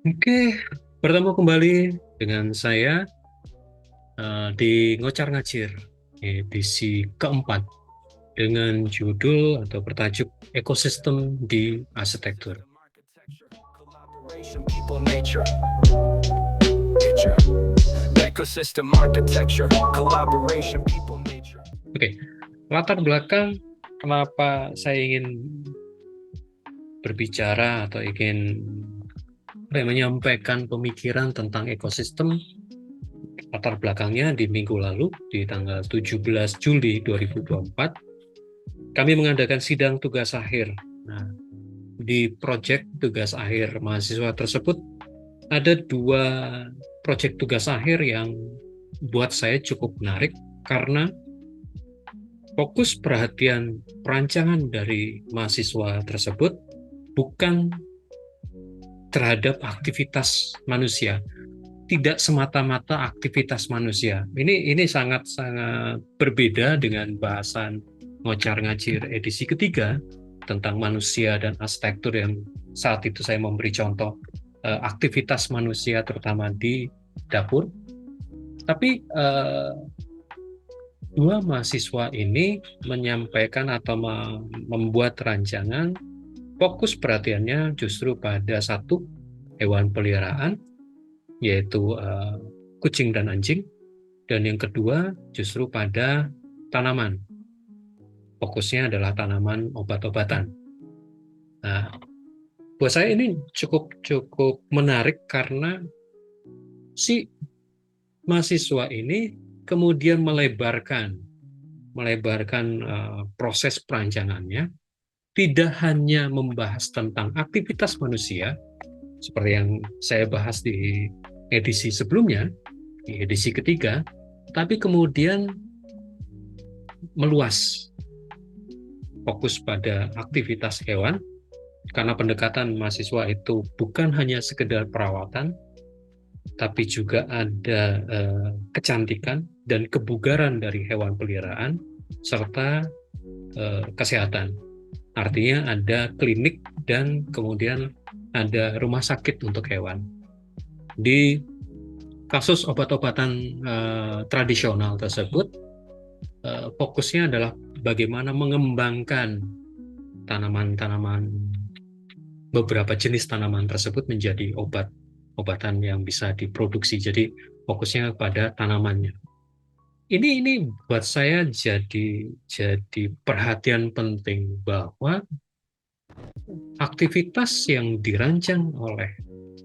Oke, bertemu kembali dengan saya di Ngocar Ngacir, edisi keempat dengan judul atau bertajuk Ekosistem di Arsitektur. People, nature, ecosystem architecture, collaboration, people, nature. Oke, latar belakang kenapa saya ingin berbicara atau ingin menyampaikan pemikiran tentang ekosistem. Latar belakangnya di minggu lalu, di tanggal 17 Juli 2024, kami mengadakan sidang tugas akhir. Nah, di proyek tugas akhir mahasiswa tersebut ada dua proyek tugas akhir yang buat saya cukup menarik karena fokus perhatian perancangan dari mahasiswa tersebut bukan terhadap aktivitas manusia, tidak semata-mata aktivitas manusia. Ini sangat-sangat berbeda dengan bahasan Ngocar Ngacir edisi ketiga tentang manusia dan arsitektur yang saat itu saya memberi contoh aktivitas manusia terutama di dapur. Tapi dua mahasiswa ini menyampaikan atau membuat rancangan fokus perhatiannya justru pada satu hewan peliharaan, yaitu kucing dan anjing, dan yang kedua justru pada tanaman. Fokusnya adalah tanaman obat-obatan. Nah, buat saya ini cukup cukup menarik karena si mahasiswa ini kemudian melebarkan proses perancangannya, tidak hanya membahas tentang aktivitas manusia seperti yang saya bahas di edisi sebelumnya, di edisi ketiga, tapi kemudian meluas, fokus pada aktivitas hewan, karena pendekatan mahasiswa itu bukan hanya sekedar perawatan, tapi juga ada kecantikan dan kebugaran dari hewan peliharaan, serta kesehatan. Artinya ada klinik dan kemudian ada rumah sakit untuk hewan. Di kasus obat-obatan tradisional tersebut, fokusnya adalah bagaimana mengembangkan tanaman-tanaman, beberapa jenis tanaman tersebut menjadi obat-obatan yang bisa diproduksi. Jadi fokusnya pada tanamannya. Ini buat saya jadi perhatian penting bahwa aktivitas yang dirancang oleh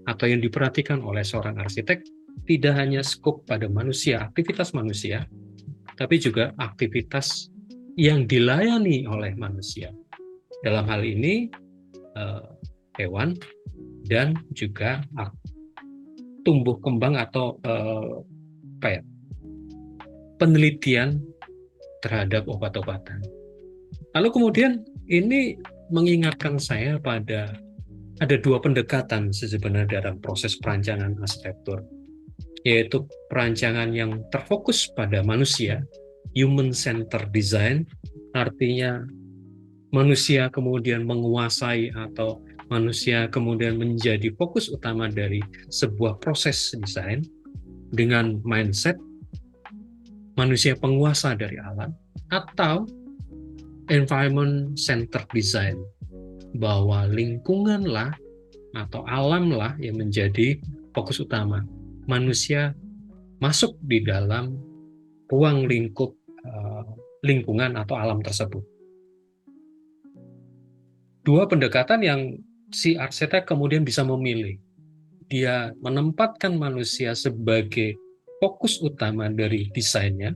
atau yang diperhatikan oleh seorang arsitek tidak hanya skop pada manusia, aktivitas manusia, tapi juga aktivitas yang dilayani oleh manusia. Dalam hal ini hewan dan juga tumbuh kembang atau penelitian terhadap obat-obatan. Lalu kemudian ini mengingatkan saya pada ada dua pendekatan sebenarnya dalam proses perancangan arsitektur, yaitu perancangan yang terfokus pada manusia, human-centered design, artinya manusia kemudian menguasai atau manusia kemudian menjadi fokus utama dari sebuah proses desain dengan mindset manusia penguasa dari alam, atau environment centered design, bahwa lingkunganlah atau alamlah yang menjadi fokus utama. Manusia masuk di dalam ruang lingkup lingkungan atau alam tersebut. Dua pendekatan yang si arsitek kemudian bisa memilih. Dia menempatkan manusia sebagai fokus utama dari desainnya,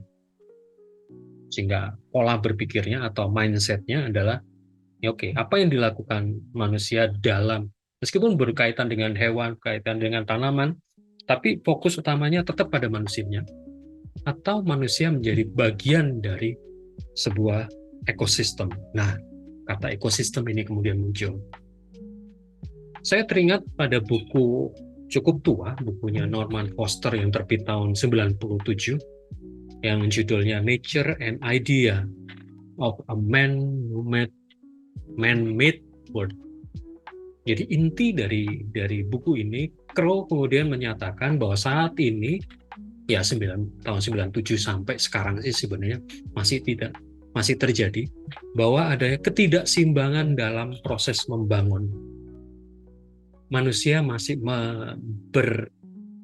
sehingga pola berpikirnya atau mindsetnya adalah ya oke, apa yang dilakukan manusia dalam, meskipun berkaitan dengan hewan, berkaitan dengan tanaman, tapi fokus utamanya tetap pada manusianya, atau manusia menjadi bagian dari sebuah ekosistem. Nah, kata ekosistem ini kemudian muncul. Saya teringat pada buku cukup tua, bukunya Norman Foster yang terbit tahun 97, yang judulnya Nature and Idea of a Man-Made World. Jadi inti dari buku ini, Crow kemudian menyatakan bahwa saat ini ya tahun 97 sampai sekarang sih sebenarnya masih terjadi bahwa ada ketidakseimbangan dalam proses membangun. Manusia masih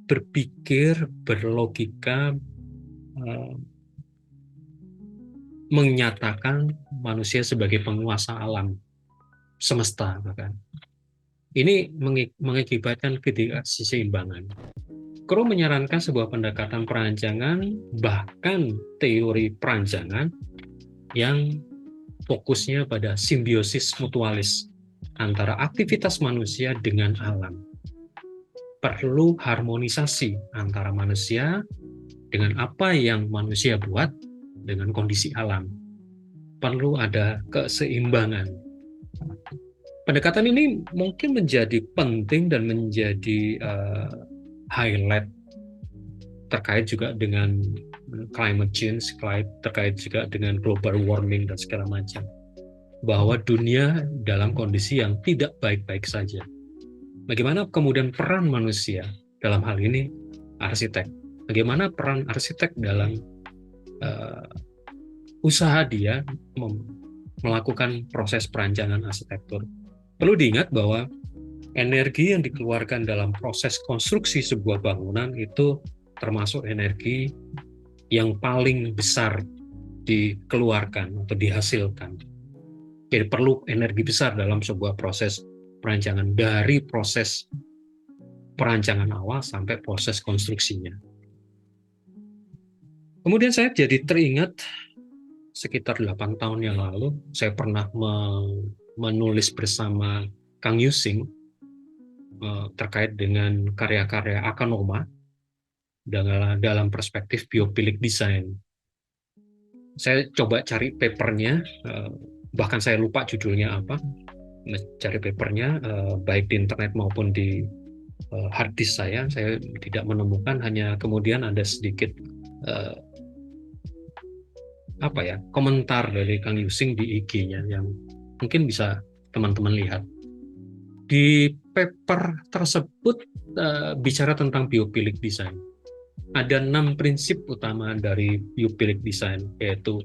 berpikir, berlogika, menyatakan manusia sebagai penguasa alam semesta bahkan. Ini mengakibatkan ketidakseimbangan. Crow menyarankan sebuah pendekatan perancangan, bahkan teori perancangan yang fokusnya pada simbiosis mutualis antara aktivitas manusia dengan alam. Perlu harmonisasi antara manusia dengan apa yang manusia buat dengan kondisi alam. Perlu ada keseimbangan. Pendekatan ini mungkin menjadi penting dan menjadi highlight terkait juga dengan climate change, terkait juga dengan global warming dan segala macam. Bahwa dunia dalam kondisi yang tidak baik-baik saja. Bagaimana kemudian peran manusia dalam hal ini arsitek? Bagaimana peran arsitek dalam usaha dia melakukan proses perancangan arsitektur? Perlu diingat bahwa energi yang dikeluarkan dalam proses konstruksi sebuah bangunan itu termasuk energi yang paling besar dikeluarkan atau dihasilkan. Jadi perlu energi besar dalam sebuah proses perancangan, dari proses perancangan awal sampai proses konstruksinya. Kemudian saya jadi teringat sekitar 8 tahun yang lalu, saya pernah menulis bersama Kang Yusing terkait dengan karya-karya Akanoma dalam perspektif biopilik design. Saya coba cari papernya, bahkan saya lupa judulnya apa, cari papernya baik di internet maupun di hard disk saya tidak menemukan, hanya kemudian ada sedikit komentar dari Kang Yusing di IG-nya yang mungkin bisa teman-teman lihat. Di paper tersebut bicara tentang biopilik design. Ada 6 prinsip utama dari biopilik design, yaitu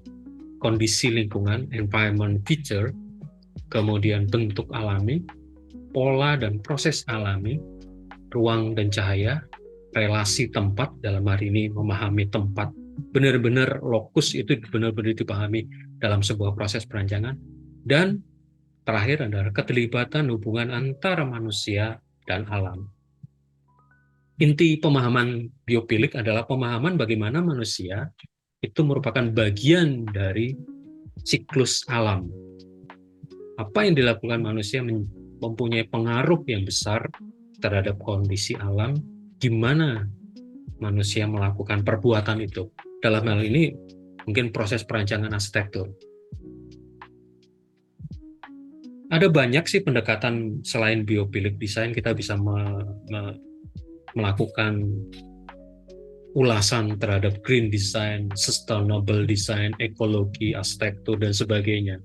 kondisi lingkungan, environment feature, kemudian bentuk alami, pola dan proses alami, ruang dan cahaya, relasi tempat, dalam hari ini memahami tempat, benar-benar lokus itu benar-benar dipahami dalam sebuah proses perancangan, dan terakhir adalah keterlibatan hubungan antara manusia dan alam. Inti pemahaman biopilik adalah pemahaman bagaimana manusia itu merupakan bagian dari siklus alam. Apa yang dilakukan manusia mempunyai pengaruh yang besar terhadap kondisi alam, gimana manusia melakukan perbuatan itu. Dalam hal ini mungkin proses perancangan arsitektur. Ada banyak sih pendekatan selain biopilik design, kita bisa melakukan ulasan terhadap green design, sustainable design, ekologi, arsitektur, dan sebagainya.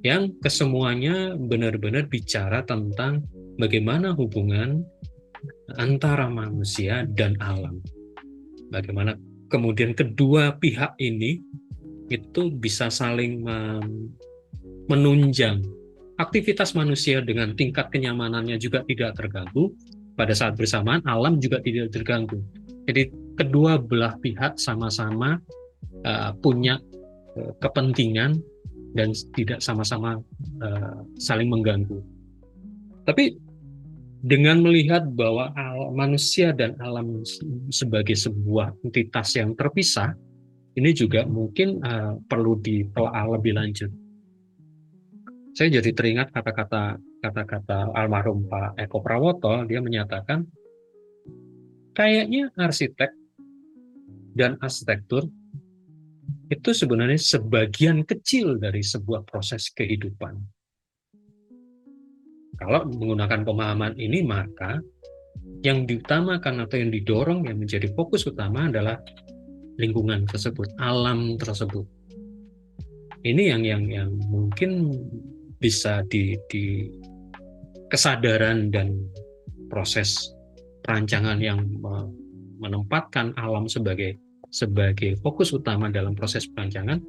Yang kesemuanya benar-benar bicara tentang bagaimana hubungan antara manusia dan alam. Bagaimana kemudian kedua pihak ini itu bisa saling menunjang. Aktivitas manusia dengan tingkat kenyamanannya juga tidak terganggu. Pada saat bersamaan, alam juga tidak terganggu. Jadi kedua belah pihak sama-sama punya kepentingan dan tidak sama-sama saling mengganggu. Tapi dengan melihat bahwa manusia dan alam sebagai sebuah entitas yang terpisah, ini juga mungkin perlu ditelaah lebih lanjut. Saya jadi teringat kata-kata almarhum Pak Eko Prawoto. Dia menyatakan, kayaknya arsitek dan arsitektur itu sebenarnya sebagian kecil dari sebuah proses kehidupan. Kalau menggunakan pemahaman ini, maka yang diutamakan atau yang didorong, yang menjadi fokus utama adalah lingkungan tersebut, alam tersebut. Ini yang mungkin bisa kesadaran dan proses perancangan yang menempatkan alam sebagai fokus utama dalam proses perancangan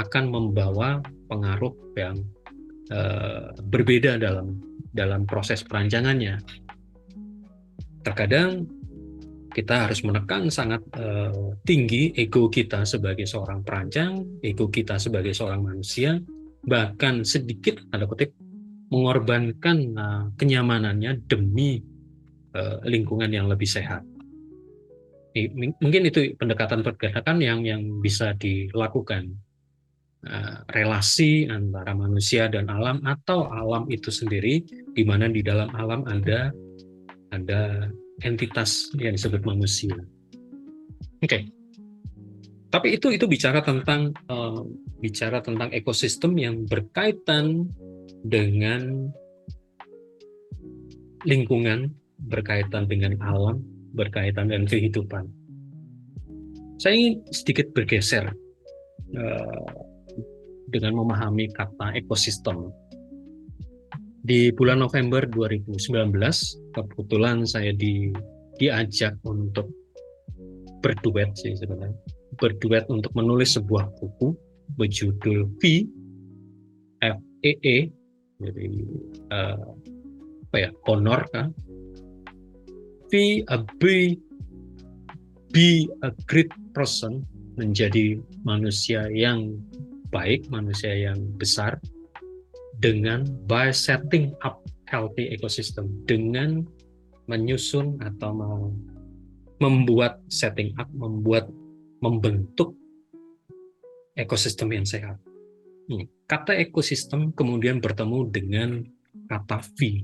akan membawa pengaruh yang berbeda dalam proses perancangannya. Terkadang kita harus menekan sangat tinggi ego kita sebagai seorang perancang, ego kita sebagai seorang manusia, bahkan sedikit tanda kutip mengorbankan kenyamanannya demi lingkungan yang lebih sehat. Mungkin itu pendekatan-pendekatan yang bisa dilakukan. Relasi antara manusia dan alam atau alam itu sendiri, di mana di dalam alam ada entitas yang disebut manusia. Oke. Tapi itu bicara tentang ekosistem yang berkaitan dengan lingkungan, berkaitan dengan alam, berkaitan dengan kehidupan. Saya ingin sedikit bergeser dengan memahami kata ekosistem. Di bulan November 2019, kebetulan saya diajak untuk berduet sih sebenarnya. Berduet untuk menulis sebuah buku berjudul FEE, jadi honor kan? Be a great person, menjadi manusia yang baik, manusia yang besar, by setting up healthy ecosystem, dengan menyusun atau membentuk ekosistem yang sehat. Kata ekosistem kemudian bertemu dengan kata V.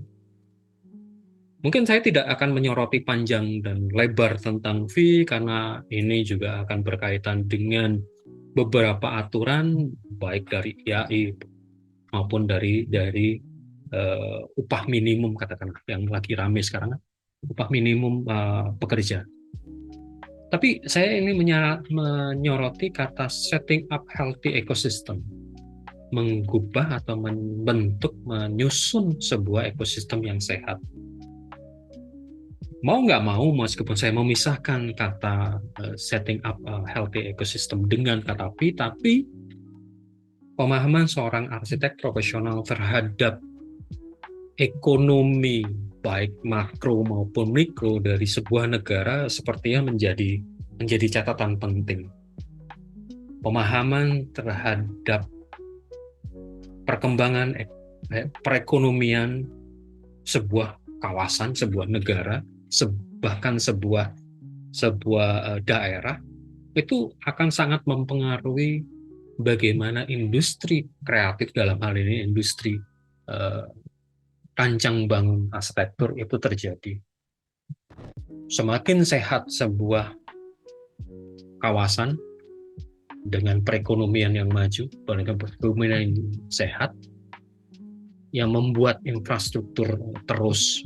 Mungkin saya tidak akan menyoroti panjang dan lebar tentang V, karena ini juga akan berkaitan dengan beberapa aturan, baik dari IAI maupun dari upah minimum, katakanlah, yang lagi rame sekarang, upah minimum pekerja. Tapi saya ini menyoroti kata setting up healthy ecosystem, mengubah atau menyusun sebuah ekosistem yang sehat. Mau nggak mau, meskipun saya memisahkan kata setting up healthy ecosystem dengan kata P, tapi pemahaman seorang arsitek profesional terhadap ekonomi baik makro maupun mikro dari sebuah negara sepertinya menjadi catatan penting. Pemahaman terhadap perkembangan perekonomian sebuah kawasan, sebuah negara, bahkan sebuah daerah, itu akan sangat mempengaruhi bagaimana industri kreatif, dalam hal ini industri rancang bangun arsitektur itu terjadi. Semakin sehat sebuah kawasan dengan perekonomian yang maju, perekonomian yang sehat, yang membuat infrastruktur terus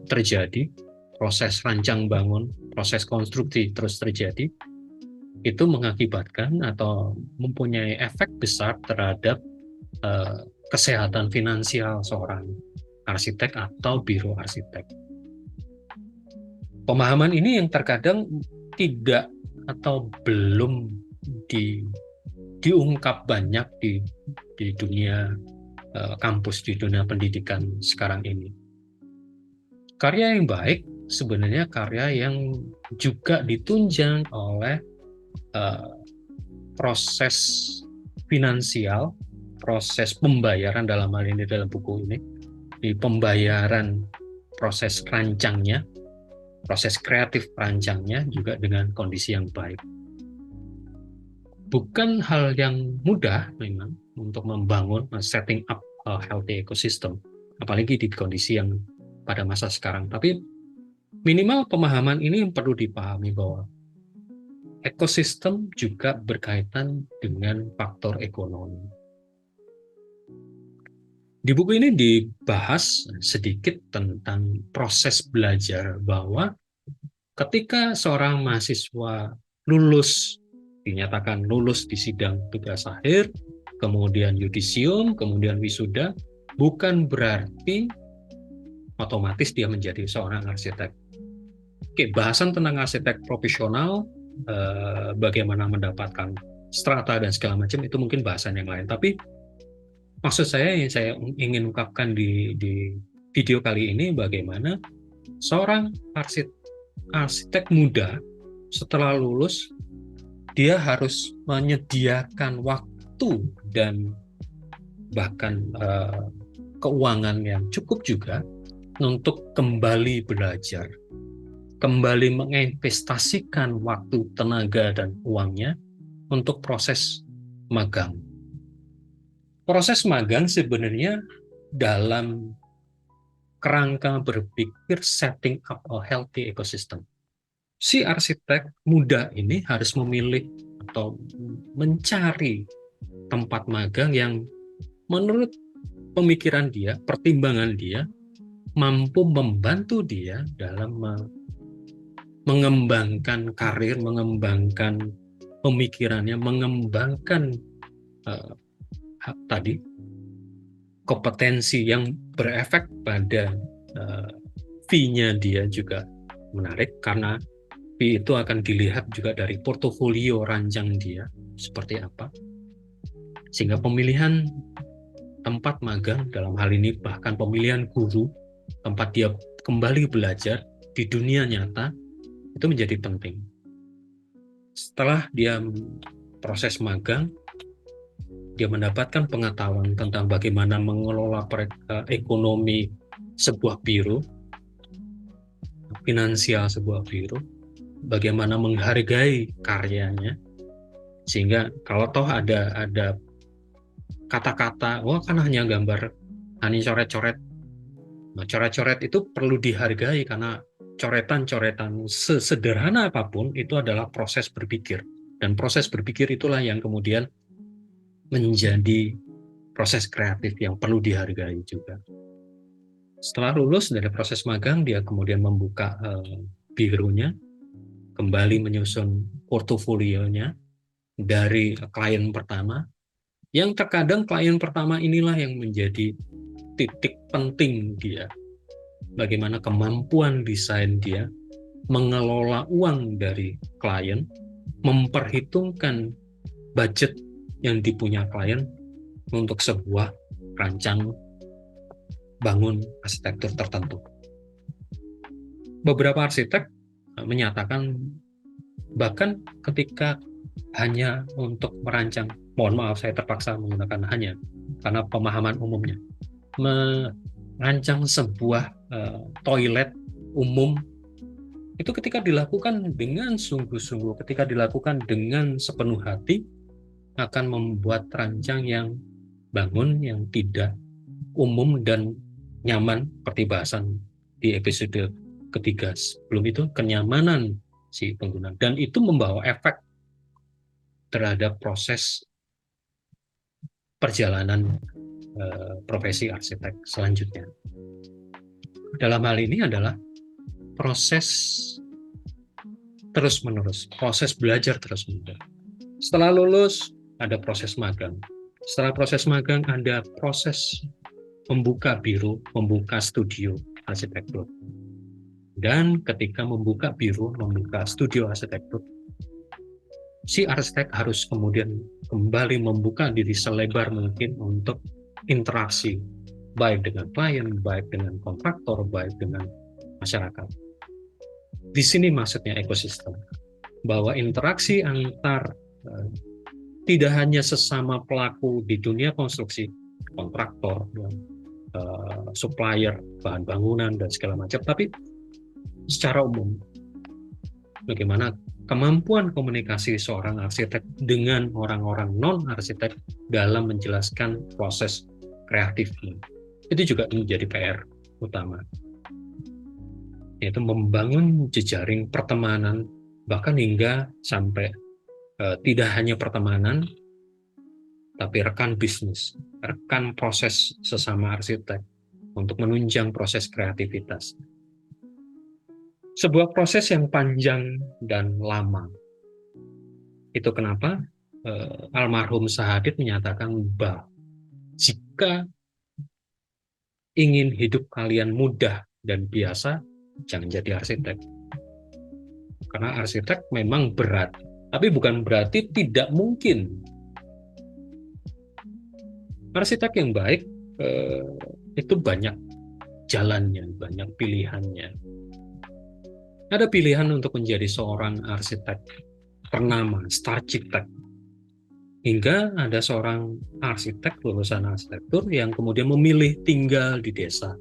terjadi, proses rancang bangun, proses konstruksi terus terjadi, itu mengakibatkan atau mempunyai efek besar terhadap kesehatan finansial seorang arsitek atau biro arsitek. Pemahaman ini yang terkadang tidak atau belum diungkap banyak di dunia kampus, di dunia pendidikan sekarang ini. Karya yang baik sebenarnya karya yang juga ditunjang oleh proses finansial, proses pembayaran, dalam hal ini dalam buku ini, di pembayaran proses rancangnya, proses kreatif perancangnya juga dengan kondisi yang baik. Bukan hal yang mudah memang untuk membangun, setting up a healthy ecosystem, apalagi di kondisi yang pada masa sekarang. Tapi minimal pemahaman ini yang perlu dipahami, bahwa ekosistem juga berkaitan dengan faktor ekonomi. Di buku ini dibahas sedikit tentang proses belajar, bahwa ketika seorang mahasiswa dinyatakan lulus di sidang tugas akhir, kemudian yudisium, kemudian wisuda, bukan berarti otomatis dia menjadi seorang arsitek. Oke, bahasan tentang arsitek profesional, bagaimana mendapatkan strata dan segala macam itu mungkin bahasan yang lain. Tapi maksud saya yang saya ingin ungkapkan di video kali ini bagaimana seorang arsitek muda setelah lulus dia harus menyediakan waktu dan bahkan keuangan yang cukup juga untuk kembali belajar, kembali menginvestasikan waktu, tenaga, dan uangnya untuk proses magang. Proses magang sebenarnya dalam kerangka berpikir setting up a healthy ecosystem. Si arsitek muda ini harus memilih atau mencari tempat magang yang menurut pemikiran dia, pertimbangan dia, mampu membantu dia dalam mengembangkan karir, mengembangkan pemikirannya, mengembangkan tadi kompetensi yang berefek pada fee-nya dia juga menarik, karena fee itu akan dilihat juga dari portofolio ranjang dia seperti apa, sehingga pemilihan tempat magang dalam hal ini bahkan pemilihan guru tempat dia kembali belajar di dunia nyata itu menjadi penting. Setelah dia proses magang, dia mendapatkan pengetahuan tentang bagaimana mengelola ekonomi sebuah biro, finansial sebuah biro, bagaimana menghargai karyanya, sehingga kalau toh ada kata-kata, wah kan hanya gambar, hanya coret-coret. Nah, coret-coret itu perlu dihargai karena coretan-coretan sesederhana apapun itu adalah proses berpikir. Dan proses berpikir itulah yang kemudian menjadi proses kreatif yang perlu dihargai juga. Setelah lulus dari proses magang, dia kemudian membuka bironya, kembali menyusun portofolionya dari klien pertama, yang terkadang klien pertama inilah yang menjadi titik penting dia. Bagaimana kemampuan desain dia, mengelola uang dari klien, memperhitungkan budget yang dipunya klien untuk sebuah rancang bangun arsitektur tertentu. Beberapa arsitek menyatakan bahkan ketika hanya untuk merancang, mohon maaf saya terpaksa menggunakan hanya karena pemahaman umumnya, merancang sebuah toilet umum itu ketika dilakukan dengan sungguh-sungguh, ketika dilakukan dengan sepenuh hati, akan membuat rancang yang bangun yang tidak umum dan nyaman, seperti bahasan di episode ketiga sebelum itu, kenyamanan si pengguna, dan itu membawa efek terhadap proses perjalanan profesi arsitek selanjutnya. Dalam hal ini adalah proses terus-menerus, proses belajar terus-menerus. Setelah lulus, ada proses magang. Setelah proses magang, ada proses membuka biro, membuka studio arsitektur. Dan ketika membuka biro, membuka studio arsitektur, si arsitek harus kemudian kembali membuka diri selebar mungkin untuk interaksi, baik dengan klien, baik dengan kontraktor, baik dengan masyarakat. Di sini maksudnya ekosistem, bahwa interaksi antar tidak hanya sesama pelaku di dunia konstruksi, kontraktor, supplier, bahan bangunan, dan segala macam, tapi secara umum, bagaimana kemampuan komunikasi seorang arsitek dengan orang-orang non-arsitek dalam menjelaskan proses kreatifnya. Itu juga menjadi PR utama, yaitu membangun jejaring pertemanan, bahkan hingga sampai tidak hanya pertemanan, tapi rekan bisnis, rekan proses sesama arsitek untuk menunjang proses kreativitas. Sebuah proses yang panjang dan lama. Itu kenapa almarhum Sahadit menyatakan bahwa jika ingin hidup kalian mudah dan biasa, jangan jadi arsitek. Karena arsitek memang berat, tapi bukan berarti tidak mungkin. Arsitek yang baik itu banyak jalannya, banyak pilihannya. Ada pilihan untuk menjadi seorang arsitek ternama, Starchitect. Hingga ada seorang arsitek lulusan arsitektur yang kemudian memilih tinggal di desa,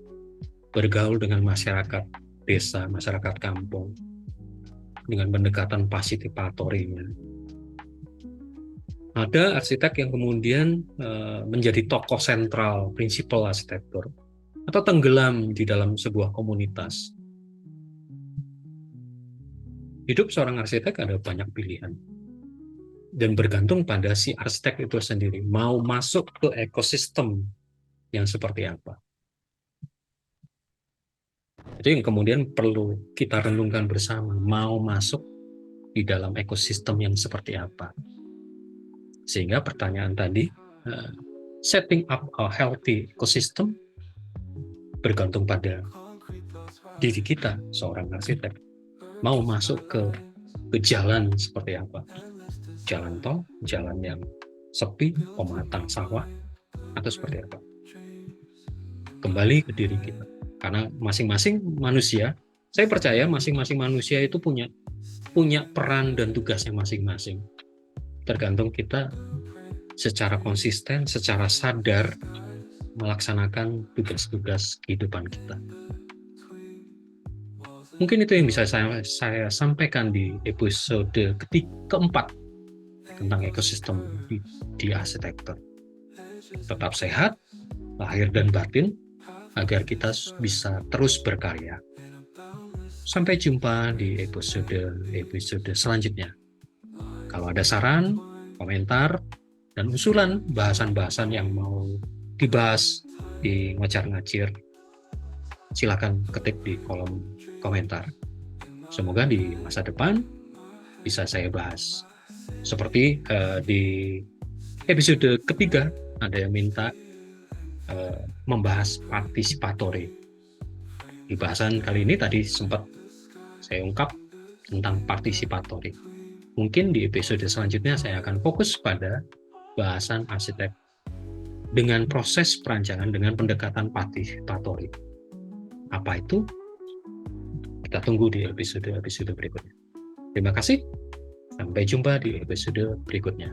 bergaul dengan masyarakat desa, masyarakat kampung, dengan pendekatan partisipatorinya. Ada arsitek yang kemudian menjadi tokoh sentral, prinsipal arsitektur, atau tenggelam di dalam sebuah komunitas. Hidup seorang arsitek ada banyak pilihan. Dan bergantung pada si arsitek itu sendiri, mau masuk ke ekosistem yang seperti apa. Jadi yang kemudian perlu kita renungkan bersama, mau masuk di dalam ekosistem yang seperti apa. Sehingga pertanyaan tadi, setting up a healthy ecosystem bergantung pada diri kita, seorang arsitek. Mau masuk ke jalan seperti apa. Jalan tol, jalan yang sepi, pematang sawah, atau seperti apa. Kembali ke diri kita. Karena masing-masing manusia, saya percaya masing-masing manusia itu punya peran dan tugasnya masing-masing. Tergantung kita secara konsisten, secara sadar melaksanakan tugas-tugas kehidupan kita. Mungkin itu yang bisa saya sampaikan di episode keempat tentang ekosistem di arsitektur. Tetap sehat, lahir dan batin, agar kita bisa terus berkarya. Sampai jumpa di episode selanjutnya. Kalau ada saran, komentar, dan usulan bahasan-bahasan yang mau dibahas di Ngocar Ngacir, silakan ketik di kolom komentar. Semoga di masa depan bisa saya bahas. Seperti di episode ketiga, ada yang minta membahas partisipatori. Di bahasan kali ini tadi sempat saya ungkap tentang partisipatori. Mungkin di episode selanjutnya saya akan fokus pada bahasan arsitek dengan proses perancangan dengan pendekatan partisipatori. Apa itu? Kita tunggu di episode berikutnya. Terima kasih. Sampai jumpa di episode berikutnya.